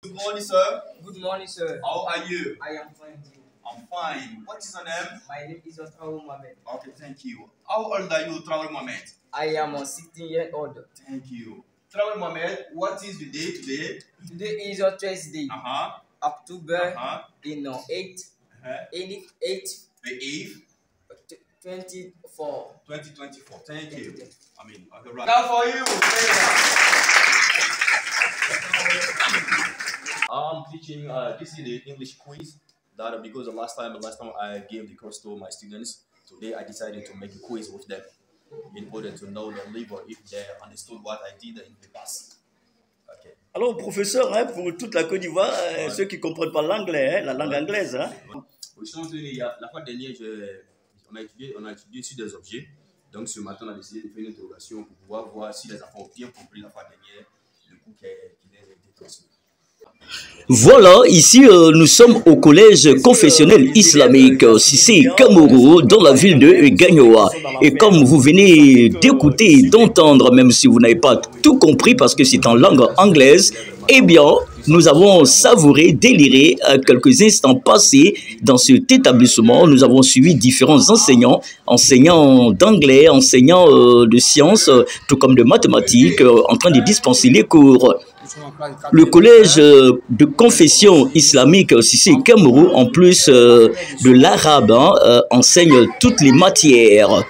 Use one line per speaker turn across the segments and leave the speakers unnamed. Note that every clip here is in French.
Good morning, sir.
Good morning, sir.
How are you?
I am fine.
I'm fine. What is your name?
My name is Traoré Mohamed.
Okay, thank you. How old are you, Traoré Mohamed?
I am 16 years old.
Thank you. Traoré Mohamed, what is the day today?
Today is a Thursday, October in 8th,
The 8th,
24.
2024. Thank you. I mean, okay, right.
Now for you.
I'm teaching. This is the English quiz. That because the last time I gave the course to my students. Today I decided to make a quiz with them in order to know their level if they understood what I did in the past. Okay.
Alors, professeur, hein, pour toute la Côte d'Ivoire, ceux qui ne comprennent pas l'anglais, la langue anglaise. Hein.
La fois dernière, on a étudié sur des objets. Donc ce matin, on a décidé de faire une interrogation pour pouvoir voir si les enfants ont bien compris la fois dernière le cours qui est transmis.
Voilà, ici nous sommes au collège confessionnel islamique Cissé Kamourou dans la ville de Gagnoa. Et comme vous venez d'écouter, d'entendre, même si vous n'avez pas tout compris parce que c'est en langue anglaise, eh bien, nous avons savouré, déliré quelques instants passés dans cet établissement. Nous avons suivi différents enseignants d'anglais, enseignants de sciences, tout comme de mathématiques, en train de dispenser les cours. Le collège de confession islamique Cissé Kamourou, en plus de l'arabe, enseigne toutes les matières.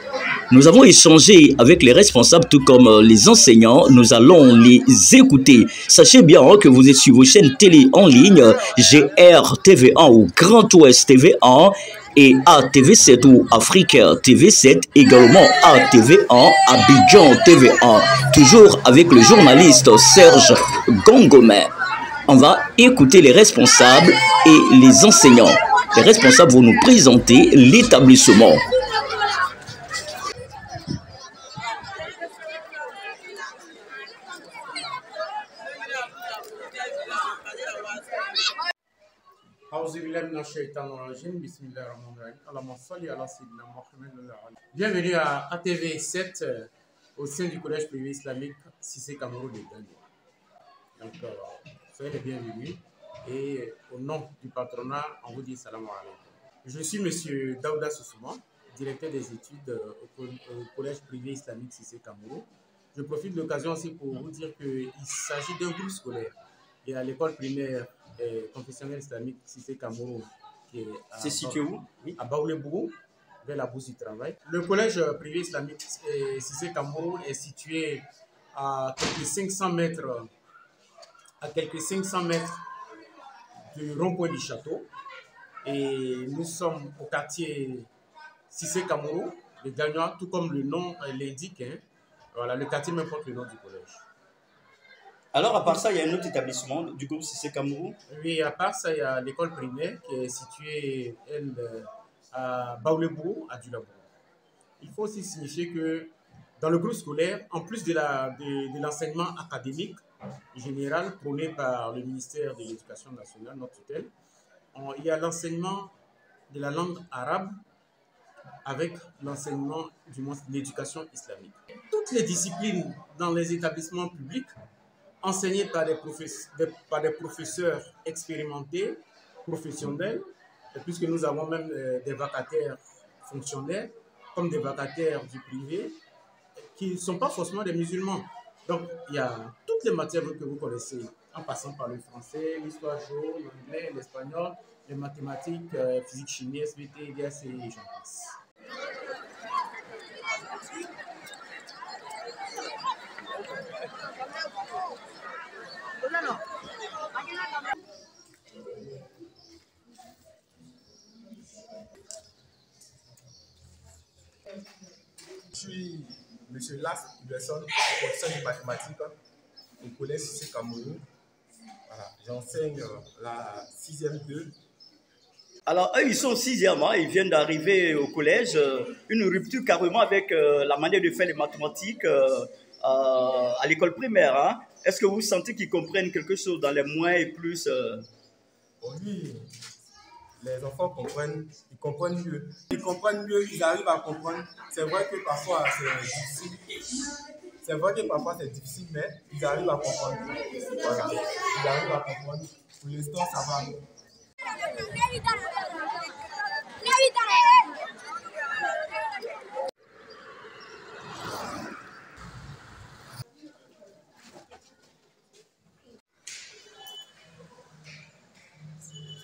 Nous avons échangé avec les responsables, tout comme les enseignants. Nous allons les écouter. Sachez bien que vous êtes sur vos chaînes télé en ligne, GRTV1 ou Grand Ouest TV1 et ATV7 ou Africa TV7, également ATV1, Abidjan TV1. Toujours avec le journaliste Serge Gongomé. On va écouter les responsables et les enseignants. Les responsables vont nous présenter l'établissement.
Bienvenue à ATV7 au sein du collège privé islamique Cissé Kamourou de Gagnoa. Donc, soyez les bienvenus et au nom du patronat, on vous dit salam alaikum. Je suis M. Daouda Soussouma, directeur des études au collège privé islamique Cissé Kamourou. Je profite de l'occasion aussi pour vous dire qu'il s'agit d'un groupe scolaire. Et à l'école primaire confessionnelle islamique Cissé Kamourou, qui est
situé où?
À Baoulé-Bourou, vers la bourse du travail. Le collège privé islamique Cissé Kamourou est situé à quelques 500 mètres du rond-point du château. Et nous sommes au quartier Cissé Kamourou de Gagnoa, tout comme le nom l'indique. Hein. Voilà, le quartier même porte le nom du collège.
Alors, à part ça, il y a un autre établissement du groupe Cissé Kamourou?
Oui, à part ça, il y a l'école primaire qui est située, elle, à Baoulé-Bourou, à Dulabourou. Il faut aussi signifier que dans le groupe scolaire, en plus de l'enseignement académique général prôné par le ministère de l'Éducation nationale, notre tutelle, il y a l'enseignement de la langue arabe avec l'enseignement de l'éducation islamique. Toutes les disciplines dans les établissements publics enseignées par des professeurs expérimentés, professionnels, puisque nous avons même des vacataires fonctionnaires, comme des vacataires du privé, qui ne sont pas forcément des musulmans. Donc, il y a toutes les matières que vous connaissez, en passant par le français, l'histoire géo, l'anglais, l'espagnol, les mathématiques, physique, chimie, SVT, DAC et j'en passe.
Je suis M. Las Iberson, professeur de mathématiques au collège Cissé Kamourou. Voilà, j'enseigne la 6e 2.
Alors, eux, ils sont 6e, hein, ils viennent d'arriver au collège. Une rupture carrément avec la manière de faire les mathématiques à l'école primaire. Hein. Est-ce que vous sentez qu'ils comprennent quelque chose dans les moins et plus
Oui, les enfants comprennent, ils comprennent mieux. Ils comprennent mieux, ils arrivent à comprendre. C'est vrai que parfois, c'est difficile. C'est vrai que parfois c'est difficile, mais ils arrivent à comprendre. Voilà. Ils arrivent à comprendre. Pour l'instant, ça va.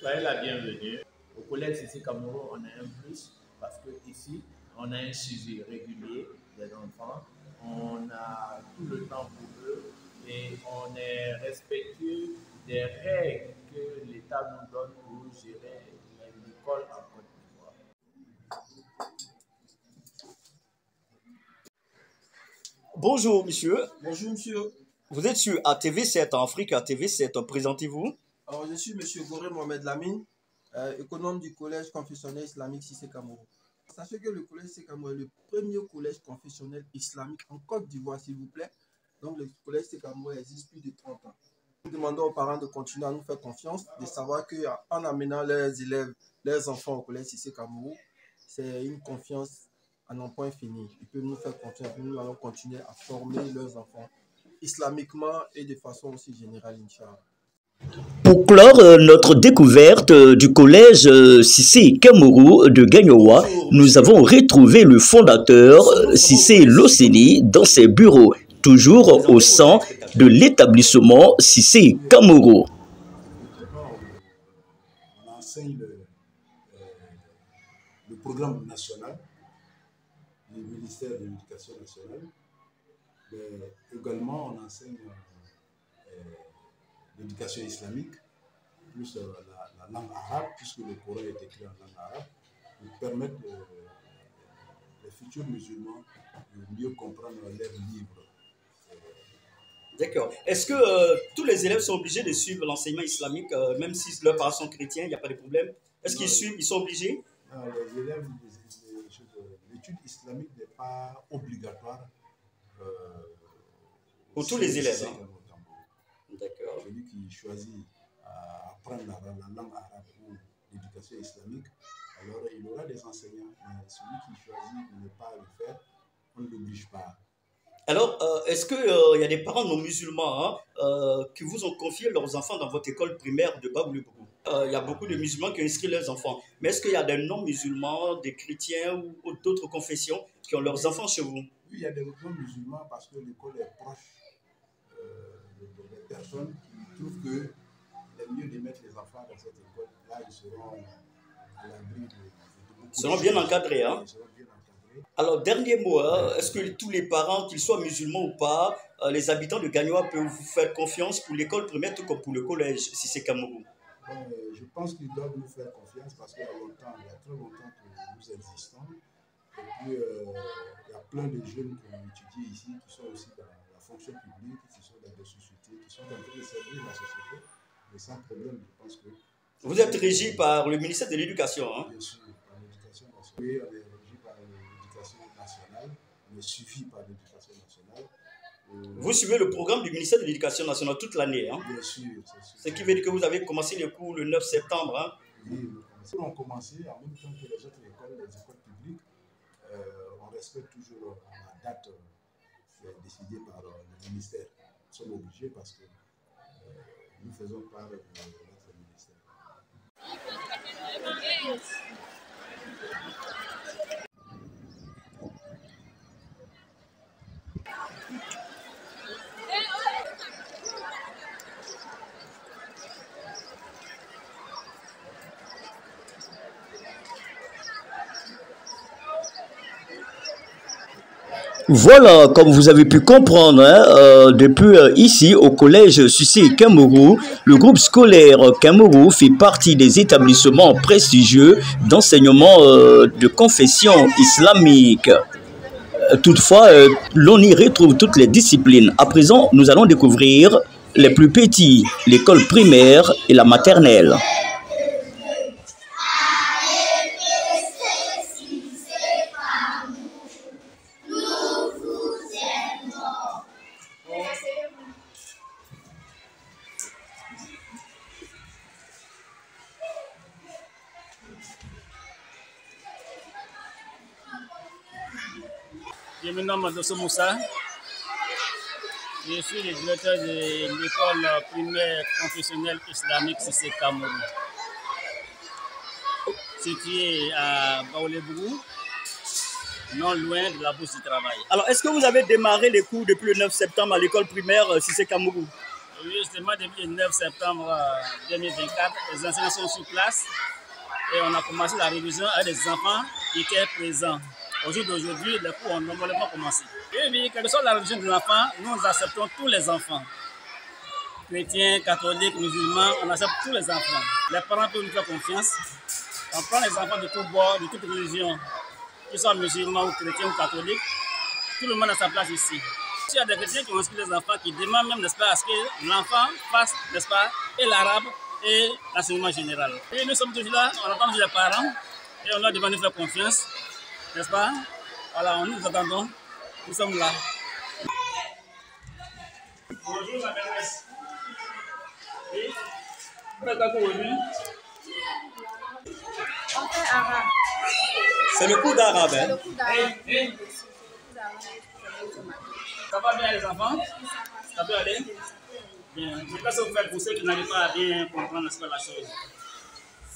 Soyez la bienvenue. Au collège CC Cameroun, on a un plus parce que ici, on a un suivi régulier des enfants. On a tout le temps pour eux et on est respectueux des règles que l'État nous donne pour gérer l'école en Côte d'Ivoire.
Bonjour monsieur.
Bonjour monsieur.
Vous êtes sur ATV7 en Afrique, ATV7, présentez-vous.
Alors je suis monsieur Goré Mohamed Lamine, économe du collège confessionnel islamique Cissé Cameroun. Sachez que le collège Cissé Cameroun est le premier collège confessionnel islamique en Côte d'Ivoire, s'il vous plaît. Donc le collège Cissé Cameroun existe plus de 30 ans. Nous demandons aux parents de continuer à nous faire confiance, de savoir qu'en amenant leurs élèves, leurs enfants au collège Cissé Cameroun, c'est une confiance à non point fini. Ils peuvent nous faire confiance, nous allons continuer à former leurs enfants islamiquement et de façon aussi générale, Inch'Allah.
Pour clore notre découverte du collège Cissé Cameroun de Gagnoa, nous avons retrouvé le fondateur Cissé Loseni dans ses bureaux, toujours au sein de l'établissement Cissé Cameroun.
On enseigne le programme national du ministère de l'Éducation nationale, mais également on enseigne l'éducation islamique, plus la langue arabe, puisque le Coran est écrit en langue arabe, pour permettre les futurs musulmans de mieux comprendre leurs livres.
D'accord. Est-ce que tous les élèves sont obligés de suivre l'enseignement islamique, même si leurs parents sont chrétiens, il n'y a pas de problème? Est-ce qu'ils suivent, ils sont obligés?
Non, les élèves, l'étude islamique n'est pas obligatoire
pour tous les élèves. Hein?
D'accord. Celui qui choisit apprendre la langue arabe ou l'éducation islamique, alors il aura des enseignants. Mais celui qui choisit de ne pas le faire, on ne l'oblige pas.
Alors, est-ce qu'il y a des parents non musulmans qui vous ont confié leurs enfants dans votre école primaire de Baboulé-Bougou? Il y a beaucoup de musulmans qui ont inscrit leurs enfants. Mais est-ce qu'il y a des non-musulmans, des chrétiens ou d'autres confessions qui ont leurs enfants chez vous?
Oui, il y a des non-musulmans parce que l'école est proche des personnes qui trouvent que c'est mieux de mettre les enfants dans cette école. Là, ils seront à l'abri de beaucoup.
Ils seront bien encadrés, hein? Ils seront bien encadrés. Alors, dernier mot, est-ce que tous les parents, qu'ils soient musulmans ou pas, les habitants de Gagnoa peuvent vous faire confiance pour l'école primaire tout comme pour le collège, si c'est Cameroun?
Je pense qu'ils doivent nous faire confiance parce qu'il y a très longtemps que nous existons. Et puis, il y a plein de jeunes qui ont étudié ici, qui sont aussi dans la fonction publique, qui sont dans des sociétés, qui sont en train de servir la société. Mais sans problème, je pense que...
Vous êtes régi par le ministère de l'Éducation, hein?
Bien sûr, par l'Éducation nationale. Oui, on est régi par l'Éducation nationale, on est suivi par l'Éducation nationale.
Vous suivez le programme du ministère de l'Éducation nationale toute l'année, hein?
Bien sûr, c'est sûr.
Ce qui veut dire que vous avez commencé les cours le 9 septembre, hein?
Oui, nous avons commencé en même temps que les autres écoles, les écoles publiques. On respecte toujours la date décidée par le ministère. Nous sommes obligés parce que nous faisons part de notre ministère.
Voilà, comme vous avez pu comprendre, depuis ici au collège Cissé Cameroun, le groupe scolaire Cameroun fait partie des établissements prestigieux d'enseignement de confession islamique. Toutefois, l'on y retrouve toutes les disciplines. À présent, nous allons découvrir les plus petits, l'école primaire et la maternelle.
Je me nomme Dosso Moussa. Je suis le directeur de l'école primaire confessionnelle islamique Cissé Cameroun, située à Baoulebourou, non loin de la bourse du travail.
Alors, est-ce que vous avez démarré les cours depuis le 9 septembre à l'école primaire Cissé Cameroun?
Oui, justement, depuis le 9 septembre 2024, les enseignants sont sur place et on a commencé la révision avec des enfants qui étaient présents. Au jour d'aujourd'hui, les cours ont normalement commencé. Et oui, quelle que soit la religion des enfants, nous acceptons tous les enfants. Chrétiens, catholiques, musulmans, on accepte tous les enfants. Les parents peuvent nous faire confiance. On prend les enfants de tous bords, de toute religion, qu'ils soient musulmans ou chrétiens ou catholiques. Tout le monde a sa place ici. Il y a des chrétiens qui ont inscrit les enfants qui demandent même, n'est-ce pas, à ce que l'enfant fasse, n'est-ce pas, et l'arabe et l'enseignement général. Et nous sommes toujours là, on attend toujours les parents et on leur demande de faire confiance, n'est-ce pas? Voilà, nous attendons, nous sommes là. Bonjour ma maîtresse. Oui, vous faites quoi aujourd'hui?
On fait arabe.
C'est le cours d'arabe, hein?
Le cours d'arabe.
Ça va bien les enfants? Ça peut aller? Bien. Qu'est-ce que vous faites pour ceux qui n'arrivent pas à bien comprendre la chose?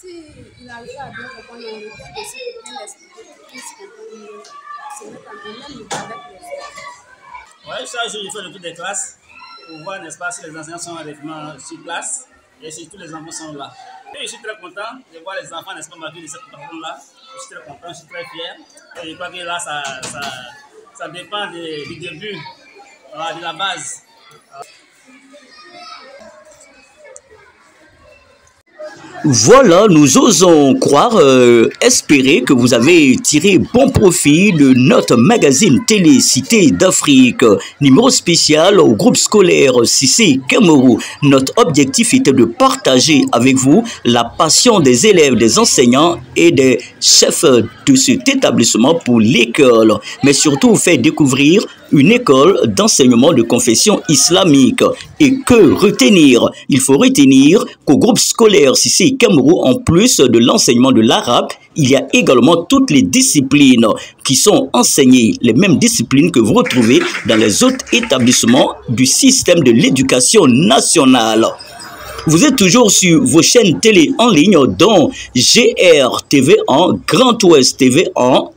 S'ils n'arrivent pas à bien comprendre, on retrouve aussi quelqu'un l'expliquer pour qu'ils comprennent mieux. C'est mettre en même avec les autres.
Oui, chaque jour, je fais le tour des classes pour voir, n'est-ce pas, si les enseignants sont réellement sur place et si tous les enfants sont là. Et je suis très content de voir les enfants, n'est-ce pas, ma vie de cette personne-là. Je suis très content, je suis très fier. Et je crois que là, ça dépend du début, de la base.
Voilà, nous osons croire, espérer que vous avez tiré bon profit de notre magazine Télé Cité d'Afrique, numéro spécial au groupe scolaire Cissé Cameroun. Notre objectif était de partager avec vous la passion des élèves, des enseignants et des chefs de cet établissement pour l'école, mais surtout faire découvrir une école d'enseignement de confession islamique. Et que retenir? Il faut retenir qu'au groupe scolaire Cissé Cameroun, en plus de l'enseignement de l'arabe, il y a également toutes les disciplines qui sont enseignées, les mêmes disciplines que vous retrouvez dans les autres établissements du système de l'éducation nationale. Vous êtes toujours sur vos chaînes télé en ligne, dont GRTV1, Grand Ouest TV1,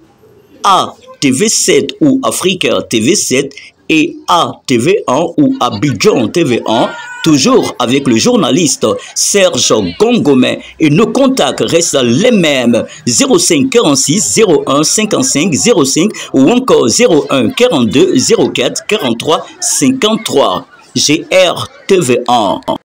ATV7 ou Africa TV7 et ATV1 ou Abidjan TV1, toujours avec le journaliste Serge Gongomé, et nos contacts restent les mêmes: 05 46 01 55 05 ou encore 01 42 04 43 53. GRTV1.